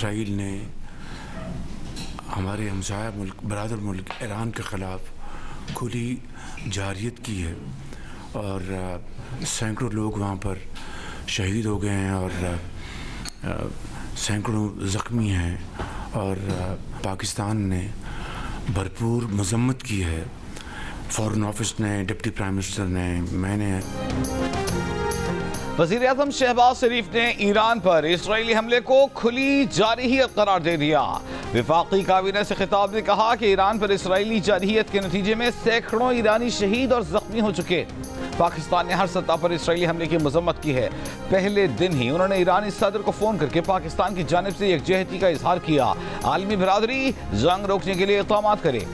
Israel ने हमारे हमसाया मुल्क बरादर मुल्क ईरान के ख़िलाफ़ खुली जारियत की है और सैकड़ों लोग वहाँ पर शहीद हो गए हैं और सैकड़ों ज़ख्मी हैं और पाकिस्तान ने भरपूर मज़म्मत की है। फ़ॉरेन ऑफिस ने, डिप्टी प्राइम मिनिस्टर ने, मैंने। वज़ीर-ए-आज़म शहबाज शरीफ ने ईरान पर इजरायली हमले को खुली जारहियत करार दे दिया। वफाकी काबीना से खिताब ने कहा कि ईरान पर इजरायली जारहियत के नतीजे में सैकड़ों ईरानी शहीद और जख्मी हो चुके। पाकिस्तान ने हर सतह पर इजरायली हमले की मजम्मत की है। पहले दिन ही उन्होंने ईरानी सदर को फोन करके पाकिस्तान की जानिब से यकजहती का इजहार किया। आलमी बरादरी जंग रोकने के लिए इक़दाम करे।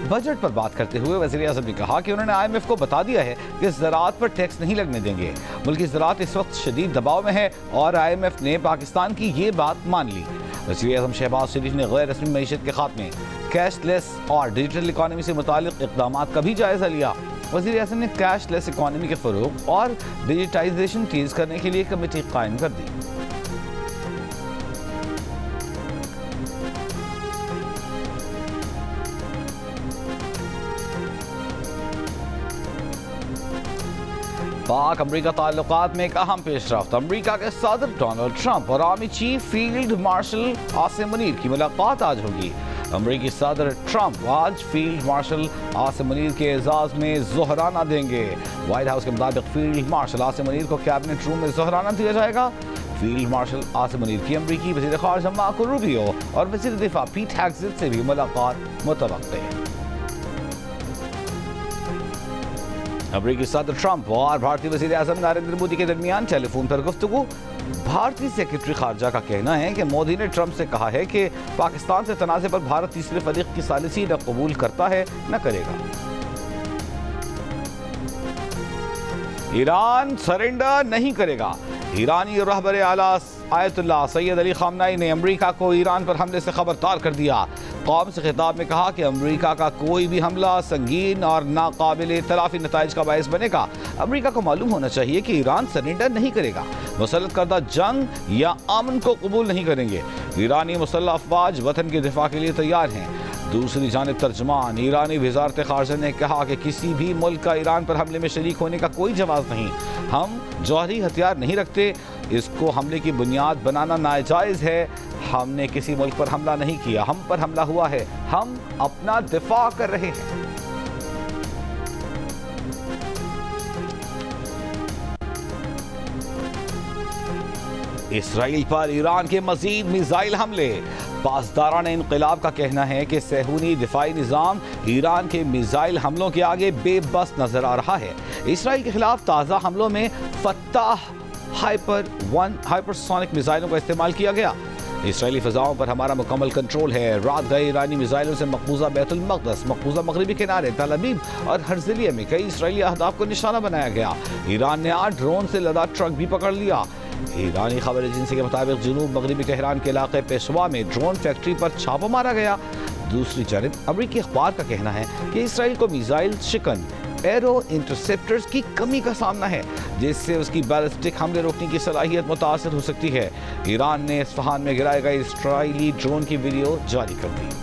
बजट पर बात करते हुए वज़ीर-ए-आज़म ने कहा कि उन्होंने IMF को बता दिया है कि ज़राअत पर टैक्स नहीं लगने देंगे। मुल्क की ज़राअत इस वक्त शदीद दबाव में है और IMF ने पाकिस्तान की ये बात मान ली। वज़ीर-ए-आज़म शहबाज शरीफ ने गैर रस्मी मईशत के खात्मे, कैशलेस और डिजिटल इकॉनमी से मुतालिक इक़दामात का भी जायज़ा लिया। वज़ीर-ए-आज़म ने कैशलेस इकॉनमी के फ़रोग़ और डिजिटाइजेशन तेज़ करने के लिए कमेटी कायम कर दी। पाक अमरीका ताल्लुकात में एक अहम पेशरफ्त। अमरीका के सदर डोनाल्ड ट्रंप और army chief field marshal Asim Munir की मुलाकात आज होगी। अमरीकी सदर ट्रंप आज फील्ड मार्शल आसिम मुनीर के एजाज में ज़ोहराना देंगे। व्हाइट हाउस के मुताबिक फील्ड मार्शल आसिम मुनीर को कैबिनेट रूम में ज़ोहराना दिया जाएगा। फील्ड मार्शल आसिम मुनीर की अमरीकी वज़ीर ख़ारिजा मार्को रूबियो और वज़ीर दिफा पीट हेग्सेट से भी मुलाकात मुतवक्किल है। अमरीकी सदर ट्रंप और भारतीय वज़ीर-ए-आज़म नरेंद्र मोदी के दरमियान टेलीफोन पर गुफ्तगू। भारतीय सेक्रेटरी खारजा का कहना है कि मोदी ने ट्रंप से कहा है कि पाकिस्तान से तनाज़े पर भारत तीसरे फरीक की सालिसी न कबूल करता है न करेगा। ईरान सरेंडर नहीं करेगा। ईरानी रहबर आला आयतुल्लाह सैयद अली ख़ामनेई ने अमरीका को ईरान पर हमले से खबरदार कर दिया। कौम से खिताब में कहा कि अमरीका का कोई भी हमला संगीन और नाकाबिल तलाफी नताइज का बायस बनेगा। अमरीका को मालूम होना चाहिए कि ईरान सरेंडर नहीं करेगा। मुसल्लत करदा जंग या अमन को कबूल नहीं करेंगे। ईरानी मुसल्लह अफवाज वतन के दिफा के लिए तैयार हैं। दूसरी जानिब तर्जमान ईरानी वज़ारत ख़ारिजा ने कहा कि किसी भी मुल्क का ईरान पर हमले में शरीक होने का कोई जवाब नहीं। हम जौहरी हथियार नहीं रखते। इसको हमले की बुनियाद बनाना नाजायज़ है। हमने किसी मुल्क पर हमला नहीं किया, हम पर हमला हुआ है। हम अपना दिफा कर रहे हैं। इसराइल पर ईरान के मजीद मिसाइल हमले। पासदारान इनकलाब का कहना है कि सेहूनी दिफाई निज़ाम ईरान के मिसाइल हमलों के आगे बेबस नजर आ रहा है। इसराइल के खिलाफ ताज़ा हमलों में फत्ताह हाइपरसोनिक मिसाइलों का इस्तेमाल किया गया। इसराइली फ़ज़ाओं पर हमारा मुकम्मल कंट्रोल है। रात गए ईरानी मिसाइलों से मकबूजा बैतुल मक़दस, मकबूजा मगरबी किनारे, तल अबीब और हर्ज़लिया में कई इसराइली अहदाफ को निशाना बनाया गया। ईरान ने 8 ड्रोन से लदा ट्रक भी पकड़ लिया। ईरानी खबर एजेंसी के मुताबिक जनूब मगरबी तेहरान के इलाके पेशवा में ड्रोन फैक्ट्री पर छापा मारा गया। दूसरी जानब अमरीकी अखबार का कहना है कि इसराइल को मिसाइल शिकन एरो इंटरसेप्टर्स की कमी का सामना है, जिससे उसकी बैलिस्टिक हमले रोकने की सलाहियत मुतासर हो सकती है। ईरान ने इस्फहान में गिराए गए इसराइली ड्रोन की वीडियो जारी कर दी।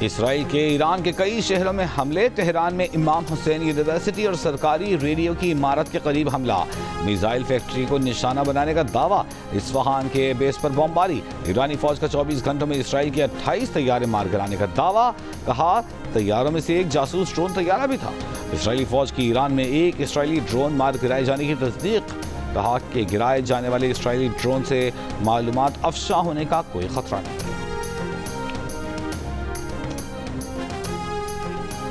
इसराइल के ईरान के कई शहरों में हमले। तेहरान में इमाम हुसैन यूनिवर्सिटी और सरकारी रेडियो की इमारत के करीब हमला। मिसाइल फैक्ट्री को निशाना बनाने का दावा। इस्फहान के बेस पर बमबारी। ईरानी फौज का 24 घंटों में इसराइल के 28 तैयारे मार गिराने का दावा। कहा तैयारों में से एक जासूस ड्रोन तैयारा भी था। इसराइली फौज की ईरान में एक इसराइली ड्रोन मार गिराए जाने की तस्दीक। कहा कि गिराए जाने वाले इसराइली ड्रोन से मालूमात अफशा होने का कोई खतरा नहीं।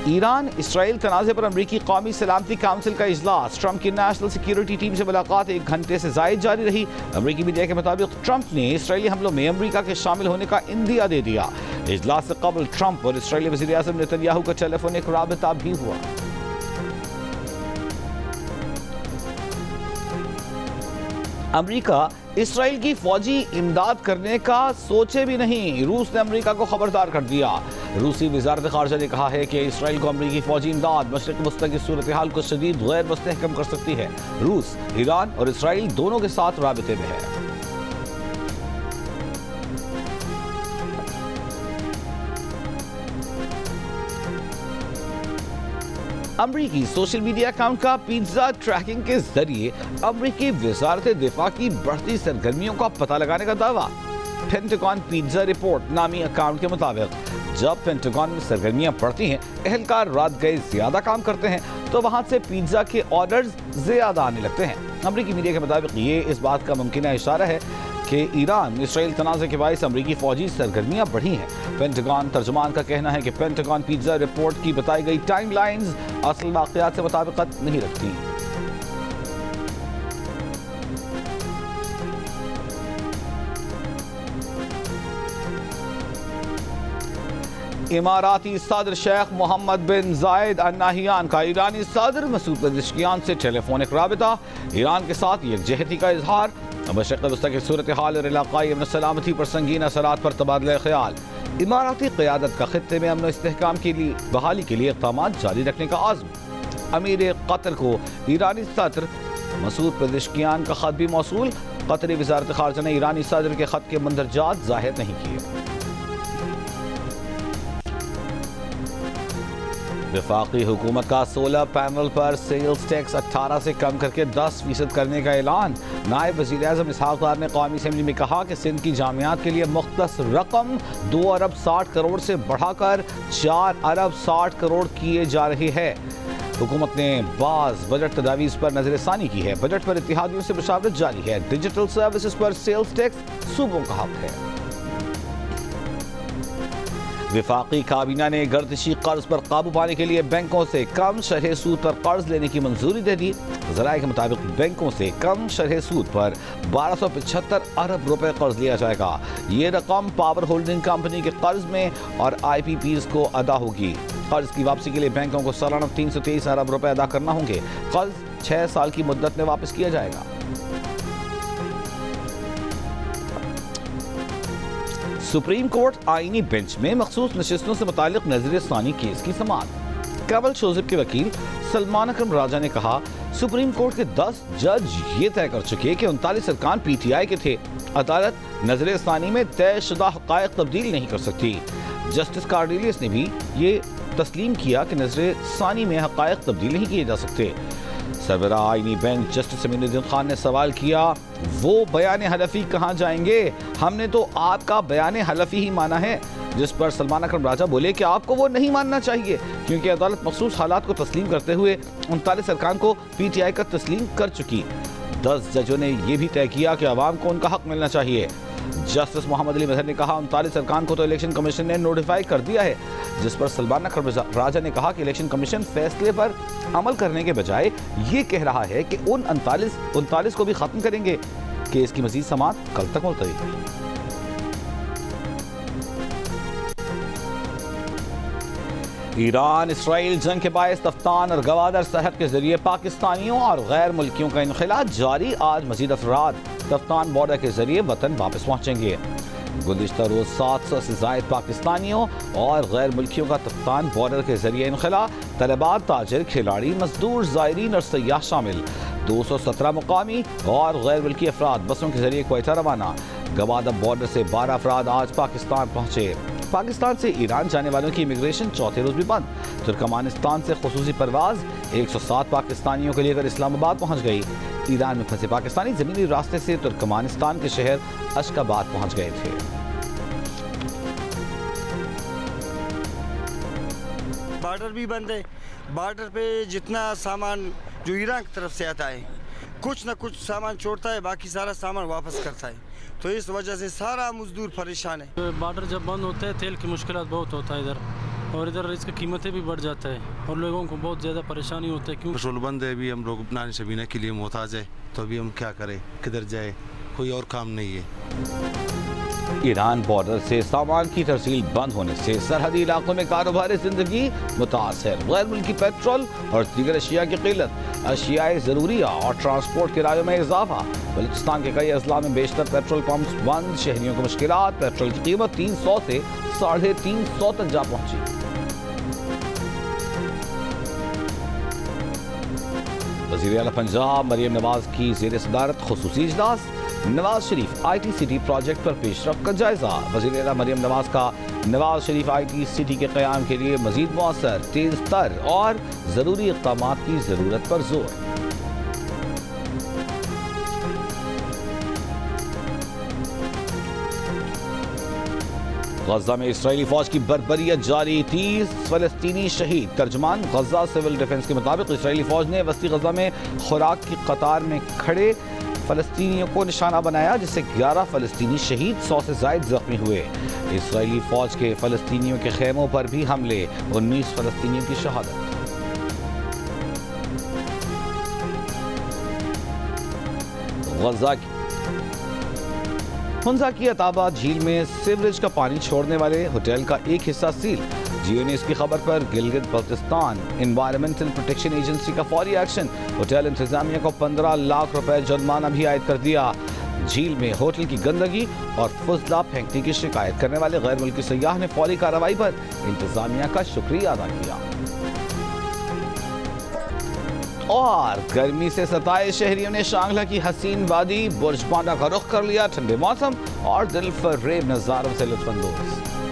ईरान इसराइल तनाज़े पर अमरीकी कौमी सलामती काउंसिल का इजलास। ट्रंप की नेशनल सिक्योरिटी टीम से मुलाकात 1 घंटे से ज़ायद जारी रही। अमरीकी मीडिया के मुताबिक ट्रंप ने इसराइली हमलों में अमरीका के शामिल होने का इंदिया दे दिया। इजलास से कबल ट्रंप और इसराइली वज़ीर-ए-आज़म नेतन्याहू का टेलीफोनिक राबता भी हुआ। अमरीका इसराइल की फौजी इमदाद करने का सोचे भी नहीं, रूस ने अमेरिका को खबरदार कर दिया। रूसी वजारत खारजा ने कहा है कि इसराइल को अमेरिकी फौजी इमदाद मशरिक वस्ती की सूरत हाल को शदीद गैर मुस्तहकम कर सकती है। रूस, ईरान और इसराइल दोनों के साथ राबिते में है। अमरीकी सोशल मीडिया अकाउंट का पिज्जा ट्रैकिंग के जरिए अमरीकी वजारत दिफा की बढ़ती सरगर्मियों का पता लगाने का दावा। पेंटागन पिज्जा रिपोर्ट नामी अकाउंट के मुताबिक जब पेंटागन में सरगर्मियां बढ़ती हैं, एहलकार रात गए ज्यादा काम करते हैं, तो वहां से पिज्जा के ऑर्डर्स ज्यादा आने लगते हैं। अमरीकी मीडिया के मुताबिक ये इस बात का मुमकिन इशारा है कि ईरान इसराइल तनाज़े के बायस अमरीकी फौजी सरगर्मियां बढ़ी हैं। पेंटागन तर्जुमान का कहना है कि पेंटागन पिज्जा रिपोर्ट की बताई गई टाइमलाइंस असल वाक़यात से मुताबिकत नहीं रखती। इमाराती सदर शेख मोहम्मद बिन जायद अल नाहियान का ईरानी सदर मसूद पेज़ेश्कियान से टेलीफोनिक राबिता, ईरान के साथ यकजहती का इजहार, मशरिक़ वस्ती की सूरत हाल और इलाक़ाई अमन सलामती पर संगीन असरात पर तबादला ख्याल। इमाराती क़यादत का खित्ते में अमन इस्तेहकाम की बहाली के लिए इक़दाम जारी रखने का आज़म। अमीर कतर को ईरानी सदर मसूद पेज़ेश्कियान का ख़त भी मौसूल। कतरी वज़ारत ख़ारजा ने ईरानी सदर के ख़त के मंदरजात ज़ाहिर नहीं किए। वफाकी हुकूमत का 16 पैनल पर सेल्स टैक्स 18 से कम करके 10% करने का ऐलान। नायब वज़ीर आज़म इसहाक़ डार ने कौमी असम्बली में कहा कि सिंध की जामियात के लिए मुख्तस रकम 2 अरब 60 करोड़ से बढ़ाकर 4 अरब 60 करोड़ किए जा रही है। हुकूमत ने बाज़ बजट तजावीज़ पर नज़रसानी की है। बजट पर इत्तेहादियों से मुशावरत जारी है। डिजिटल सर्विसेज पर सेल्स टैक्स सूबों का हक है। विफाकी काबीना ने गर्दिशी कर्ज पर काबू पाने के लिए बैंकों से कम शरह सूद पर कर्ज लेने की मंजूरी दे दी। ज़राए के मुताबिक बैंकों से कम शरह सूद पर 1275 अरब रुपए कर्ज लिया जाएगा। ये रकम पावर होल्डिंग कंपनी के कर्ज में और IPPs को अदा होगी। कर्ज की वापसी के लिए बैंकों को सालाना 323 अरब रुपए अदा करना होंगे। कर्ज 6 साल की मुद्दत में वापस किया जाएगा। सुप्रीम कोर्ट आईनी बेंच में मखसूस नशिस्तों से मुतालिक नज़रसानी केस की समाअत। कमल शोजिब के वकील सलमान अकरम राजा ने कहा, सुप्रीम कोर्ट के 10 जज ये तय कर चुके कि 39 अरकान PTI के थे। अदालत नज़रसानी में तयशुदा हक़ाइक़ तब्दील नहीं कर सकती। जस्टिस कार्डिलियस ने भी ये तस्लीम किया कि नज़रसानी में हक़ाइक़ तब्दील नहीं किए जा सकते। सरबराह आईनी बेंच जस्टिस अमीनुद्दीन खान ने सवाल किया, वो बयान हलफी कहाँ जाएंगे? हमने तो आपका बयान हलफी ही माना है। जिस पर सलमान अकरम राजा बोले कि आपको वो नहीं मानना चाहिए, क्योंकि अदालत मखसूस हालात को तस्लीम करते हुए 39 अरकान को PTI का तस्लीम कर चुकी। 10 जजों ने यह भी तय किया कि अवाम को उनका हक मिलना चाहिए। जस्टिस मोहम्मद अली मजहर ने कहा, 39 अरकान को तो इलेक्शन कमीशन ने नोटिफाई कर दिया है। जिस पर सलमान अकरम राजा ने कहा कि इलेक्शन कमीशन फैसले पर अमल करने के बजाय ये कह रहा है कि उन 39 को भी खत्म करेंगे। केस की मजीद समाअत कल तक मुलतवी। ईरान इसराइल जंग के बायस तफ्तान और गवादर सरहद के जरिए पाकिस्तानियों और गैर मुल्कियों का इनखिला जारी। आज मजीद अफराद तफ्तान बॉर्डर के जरिए वतन वापस पहुँचेंगे। गुज़िश्ता रोज 700 से ज़ायद पाकिस्तानियों और गैर मुल्कियों का तफ्तान बॉर्डर के जरिए इनखिला। तलबा, ताजिर, खिलाड़ी, मजदूर, ज़ायरीन और सयाह शामिल। 217 मुकामी और गैर मुल्की अफराद बसों के जरिए क्वेटा रवाना। गवादर बॉर्डर से 12 अफराद आज पाकिस्तान पहुँचे। पाकिस्तान से ईरान जाने वालों की इमिग्रेशन चौथे रोज भी बंद। तुर्कमानिस्तान से खुसूसी परवाज 107 पाकिस्तानियों के लिए अगर इस्लामाबाद पहुंच गई। ईरान में फंसे पाकिस्तानी जमीनी रास्ते से तुर्कमानिस्तान के शहर अशकाबाद पहुंच गए थे। बॉर्डर भी बंद है। बॉर्डर पे जितना सामान जो ईरान की तरफ से आता है, कुछ ना कुछ सामान छोड़ता है, बाकी सारा सामान वापस करता है। तो इस वजह से सारा मजदूर परेशान है। बॉर्डर जब बंद होता है, तेल की मुश्किलात बहुत होता है इधर, और इधर इसकी कीमतें भी बढ़ जाता है और लोगों को बहुत ज़्यादा परेशानी होता है। क्यों पेट्रोल बंद है, अभी हम लोग नानी शबीना के लिए मोहताज है, तो अभी हम क्या करें, किधर जाए, कोई और काम नहीं है। ईरान बॉर्डर से सामान की तरसील बंद होने से सरहदी इलाकों में कारोबारी जिंदगी मुतासर। गैर मुल्की पेट्रोल और दीगर अशिया की किल्लत, अशियाए ज़रूरिया और ट्रांसपोर्ट किरायों में इजाफा। बलूचिस्तान के कई अजला में बेशतर पेट्रोल पंप्स बंद, शहरियों को मुश्किलात। पेट्रोल की कीमत 300 से 350 तक जा पहुंची। वज़ीर आला पंजाब मरियम नवाज की ज़ेर सदारत खुसूसी इजलास। नवाज शरीफ ITCT प्रोजेक्ट पर पेशरफ का जायजा। वज़ीर आला मरियम नवाज का नवाज शरीफ ITCT के क़याम के लिए मज़ीद मौसर, तेज तर और ज़रूरी इक़दामात की ज़रूरत पर जोर। गज़ा में इस्राएली फौज की बर्बरियत जारी, 30 फ़लस्तीनी शहीद। तर्जमान गज़ा सिविल डिफेंस के मुताबिक इस्राएली फौज ने वस्ती गज़ा में खुराक की कतार में खड़े फ़लस्तीनियों को निशाना बनाया, जिससे 11 फ़लस्तीनी शहीद, 100 से ज़ायद जख्मी हुए। इस्राएली फौज के फ़लस्तीनियों के खेमों पर भी हमले, 19 फ़लस्तीनियों की शहादत। गज़ा हुंजा की अताबा झील में सीवरेज का पानी छोड़ने वाले होटल का एक हिस्सा सील। जियो ने इसकी खबर पर Gilgit Baltistan environmental protection agency का फौरी एक्शन। होटल इंतजामिया को 15 लाख रुपए जुर्माना भी आयद कर दिया। झील में होटल की गंदगी और फुजला फेंकने की शिकायत करने वाले गैर मुल्की सयाह ने फौरी कार्रवाई पर इंतजामिया का शुक्रिया अदा किया। और गर्मी से सताए शहरियों ने शांगला की हसीन वादी बुर्ज पांडा का रुख कर लिया। ठंडे मौसम और दिल फरेब नजारों से लुत्फ अंदोज।